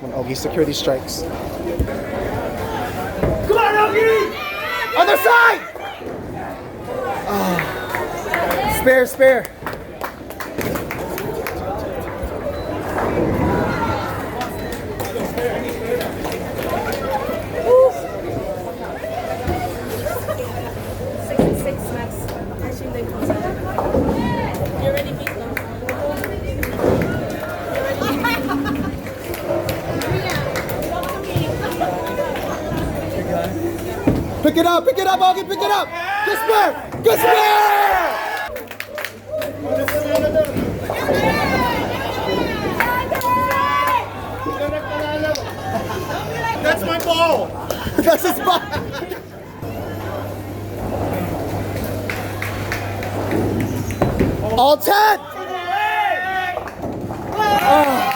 When Ogie secure these strikes. Come on, Ogie! Other side! Oh. Spare, spare. Pick it up, Augie, pick it up! Good spare! Good spare! That's my ball! That's his ball! All 10! Oh.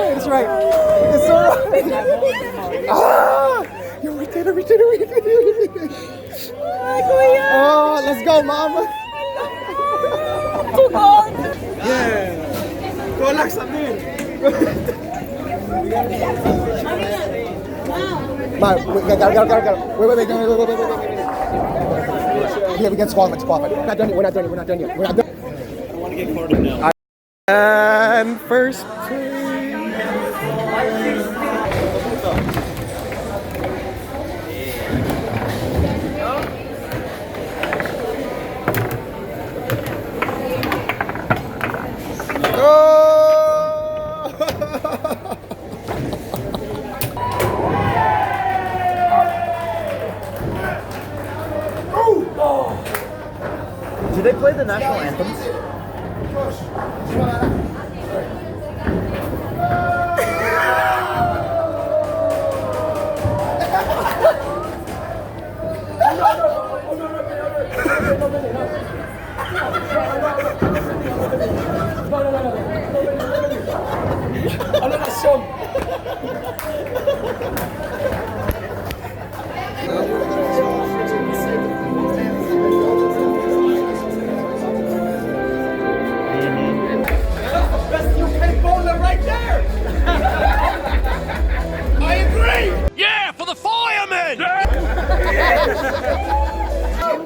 It's right. It's alright. Ah! Yo, we did it. Oh, let's go, mama. Yeah! Relax a bit! Wait. Yeah, we get disqualified. We're not done yet. I want to get carded now. And first Do they play the national anthems?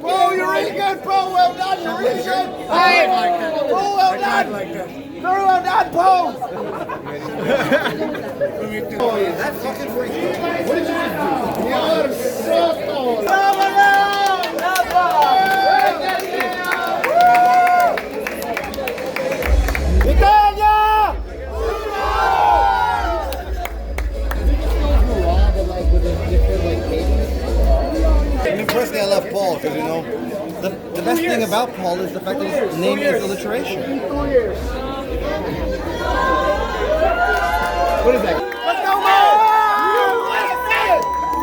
Bro, you're really good, bro. Well done, you're really good. Hey, bro, well done. Very well done, Paul. That's fucking freaky. What did you just do? You're so cold. Personally, I love Paul because, you know, the best thing about Paul is the fact that his name is alliteration. What is that? Let's go, man!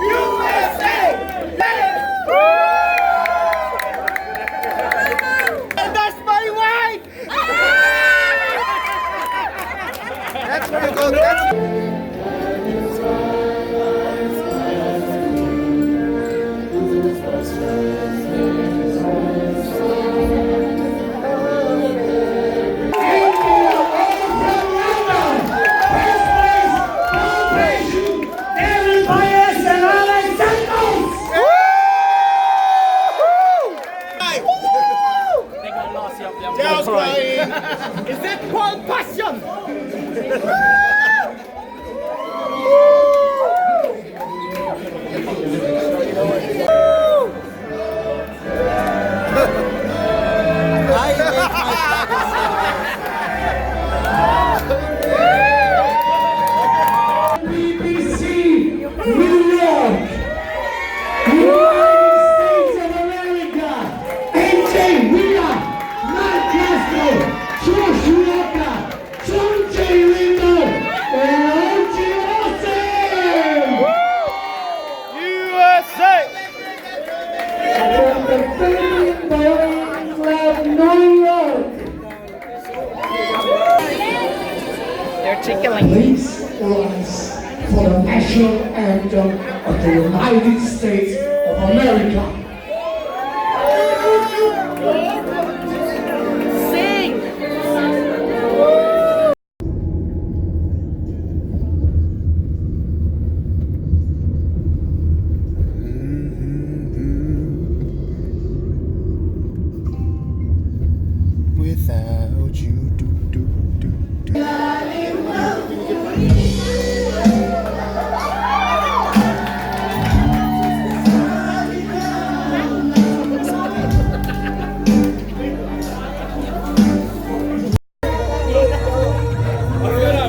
USA! And that's my way! That's where it goes. Is that called passion? BBC New York, United States of America, NJ Wheeler, Mark Castro, Josh Walker, John J. Lindo, and OG USA! from the Filipino Boeing Club, New York. They're tickling. This is for for the national anthem of the United States of America. Without you,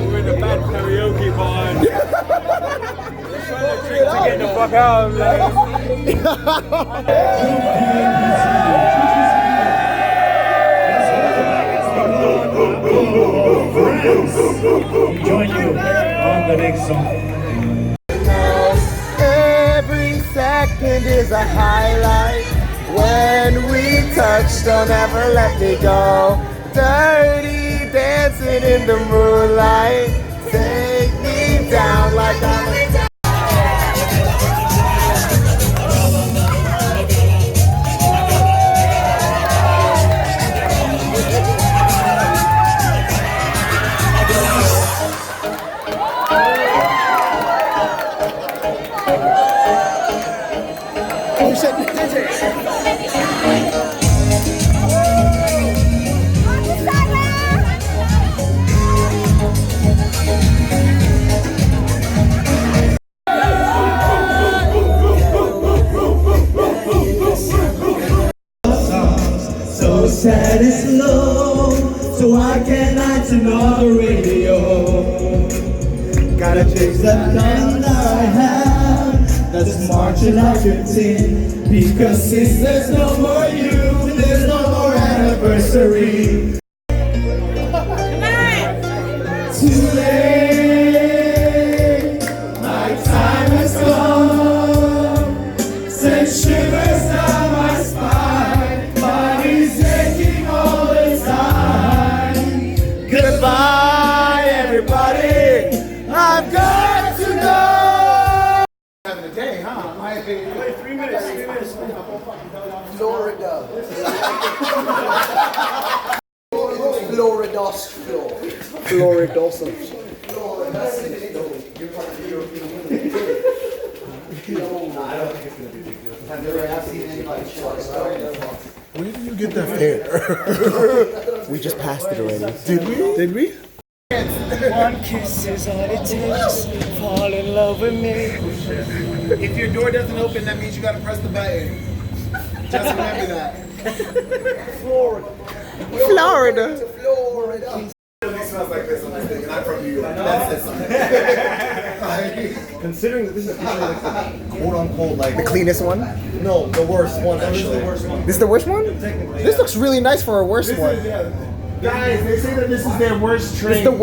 We're in a bad karaoke bar. Trying to drink to get the fuck out, Join you on the next song. every second is a highlight. When we touch, don't ever let me go. Dirty dancing in the moonlight. Take me down like I'm a So sad and slow, so I cannot turn on the radio. Gotta chase that gun that I have, that's marching like a tin. Because since there's no more you, there's no more anniversary. Too late, my time has come. Send shivers down my spine. Body's aching all the time. goodbye, everybody. I've got to go. Having a day, huh? My opinion. Wait, 3 minutes. Florida. Floridos floor. Floridosos. Where do you get that hair? We just passed it already. Did we? Did we? One kiss is all it takes. Fall in love with me. If your door doesn't open, that means you gotta press the button. Just remember that. Florida. Florida. Smells like this, and I'm from New York. That says something. Considering that this is like the quote unquote like the cleanest one. No, the worst one. Actually, this is the worst one. This is the worst one. This looks really nice for a worst one. Guys, they say that this is their worst train. It's the worst.